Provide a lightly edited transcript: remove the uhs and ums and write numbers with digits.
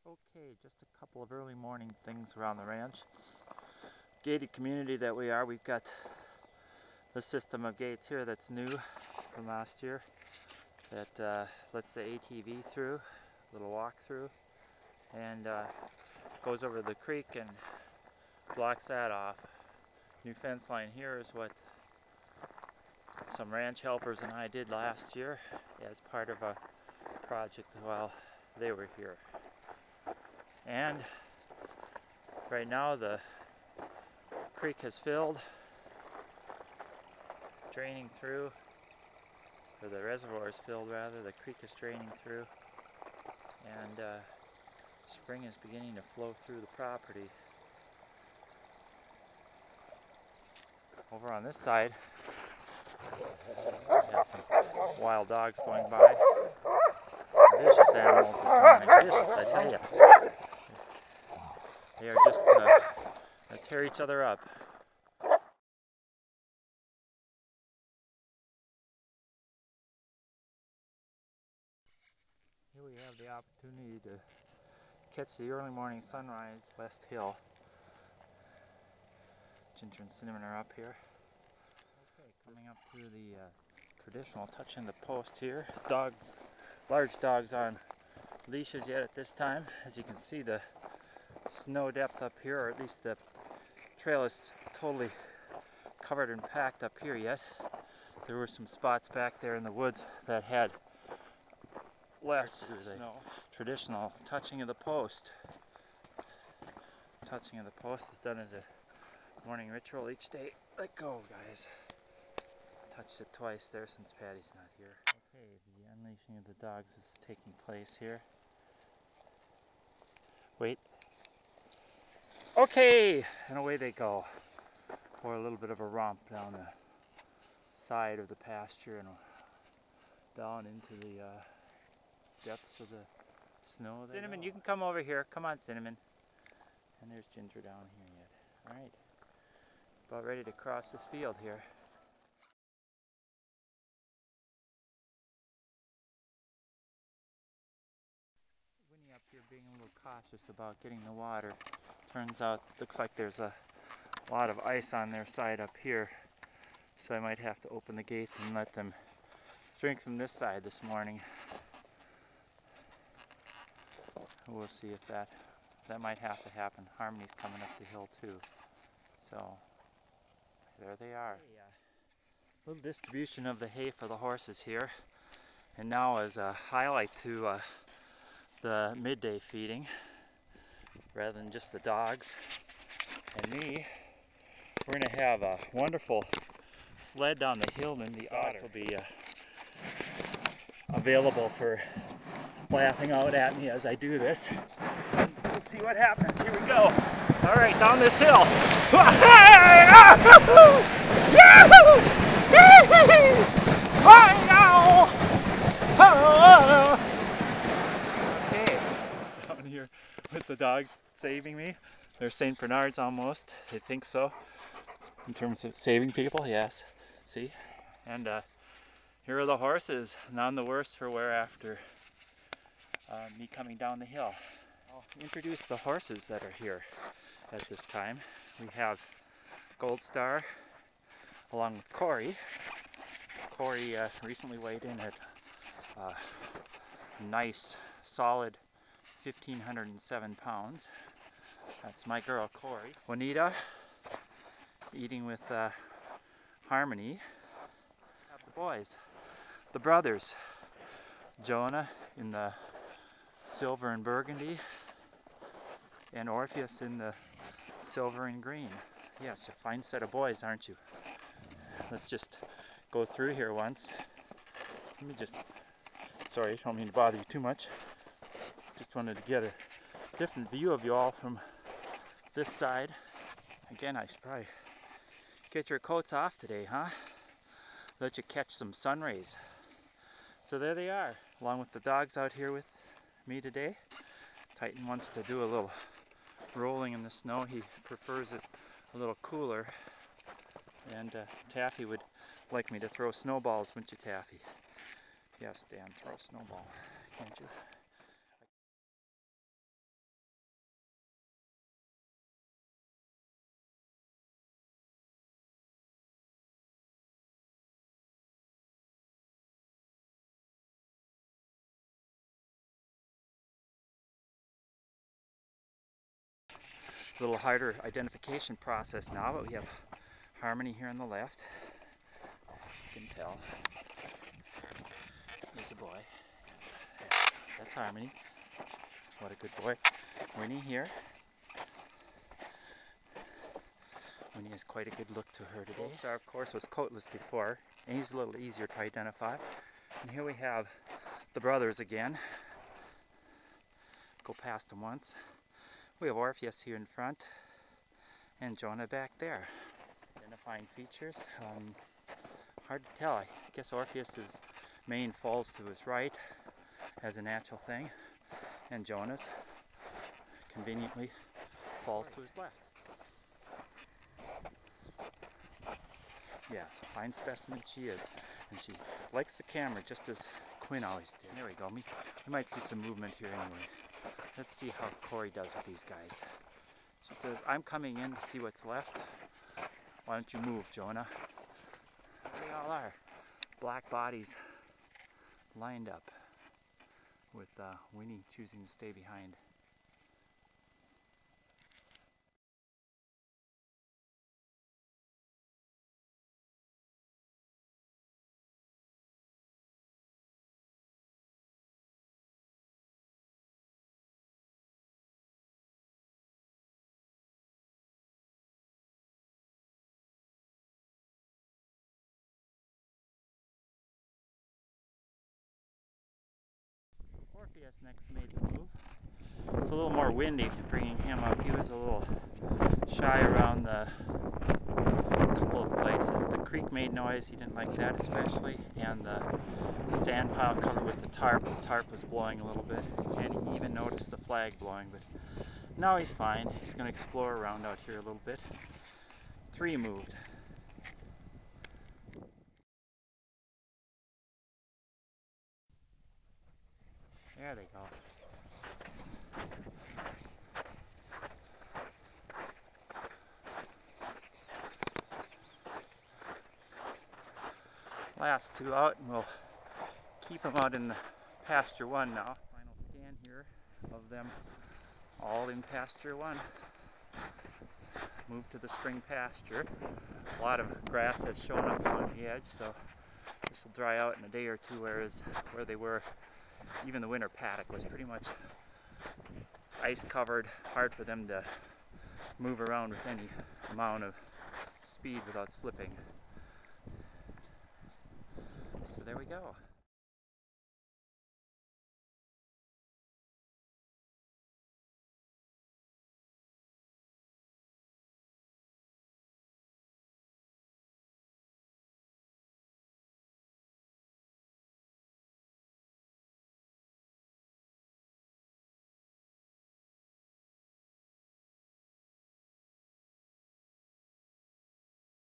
Okay, just a couple of early morning things around the ranch. Gated community that we are, we've got the system of gates here that's new from last year that lets the ATV through, a little walk through, and goes over the creek and blocks that off. New fence line here is what some ranch helpers and I did last year as part of a project while they were here. And right now the creek has filled, draining through, or the reservoir is filled rather, the creek is draining through, and spring is beginning to flow through the property. Over on this side, we have some wild dogs going by. Vicious animals this morning, vicious I tell you. They are just going to tear each other up. Here we have the opportunity to catch the early morning sunrise West Hill. Ginger and Cinnamon are up here. Okay, coming up through the traditional touching the post here. Dogs, large dogs on leashes yet at this time. As you can see, the snow depth up here, or at least the trail is totally covered and packed up here yet. There were some spots back there in the woods that had less snow. Traditional touching of the post. Touching of the post is done as a morning ritual each day. Let go, guys. Touched it twice there since Patty's not here. Okay, the unleashing of the dogs is taking place here. Wait. Okay, and away they go for a little bit of a romp down the side of the pasture and down into the depths of the snow. Cinnamon, you can come over here. Come on, Cinnamon. And there's Ginger down here yet. Alright. About ready to cross this field here. Winnie up here being a little cautious about getting the water. Turns out, looks like there's a lot of ice on their side up here. So I might have to open the gates and let them drink from this side this morning. We'll see if that might have to happen. Harmony's coming up the hill too. So there they are. A little distribution of the hay for the horses here. And now as a highlight to the midday feeding, rather than just the dogs and me, we're going to have a wonderful sled down the hill, and the dogs will be available for laughing out at me as I do this. We'll see what happens. Here we go. All right, down this hill. Okay, down here with the dogs saving me. They're St. Bernards almost. They think so. In terms of saving people, yes. See? And here are the horses. None the worse for wear after me coming down the hill. I'll introduce the horses that are here at this time. We have Gold Star along with Corey. Corey recently weighed in at a nice solid 1,507 pounds. That's my girl Corey. Juanita eating with Harmony. Have the boys, the brothers, Jonah in the silver and burgundy, and Orpheus in the silver and green. Yes, a fine set of boys, aren't you? Let's just go through here once. Let me just, sorry, I don't mean to bother you too much. Just wanted to get a different view of you all from this side. Again, I should probably get your coats off today, huh? Let you catch some sun rays. So there they are, along with the dogs out here with me today. Titan wants to do a little rolling in the snow. He prefers it a little cooler. And Taffy would like me to throw snowballs, wouldn't you, Taffy? Yes, Dan, throw a snowball, can't you? a little harder identification process now, but we have Harmony here on the left. You can tell. He's a boy. That's Harmony. What a good boy. Winnie here. Winnie has quite a good look to her today. Gold Star, of course, was coatless before, and he's a little easier to identify. And here we have the brothers again. Go past them once. We have Orpheus here in front, and Jonah back there. Identifying features, hard to tell. I guess Orpheus's mane falls to his right as a natural thing, and Jonah's conveniently falls to his left. Yes, a fine specimen she is, and she likes the camera just as Quinn always did. There we go. We might see some movement here anyway. Let's see how Corey does with these guys. She says, I'm coming in to see what's left. Why don't you move, Jonah? There they all are. Black bodies lined up with Winnie choosing to stay behind. Orpheus next made the move. It's a little more windy bringing him up. He was a little shy around a couple of places. The creek made noise, he didn't like that especially, and the sand pile covered with the tarp was blowing a little bit, and he even noticed the flag blowing, but now he's fine. He's going to explore around out here a little bit. 3 moved. There they go. Last 2 out, and we'll keep them out in the pasture 1 now. Final scan here of them all in pasture 1. Move to the spring pasture. A lot of grass has shown up on the edge, so this will dry out in a day or 2, whereas where they were, even the winter paddock was pretty much ice covered, hard for them to move around with any amount of speed without slipping. So there we go.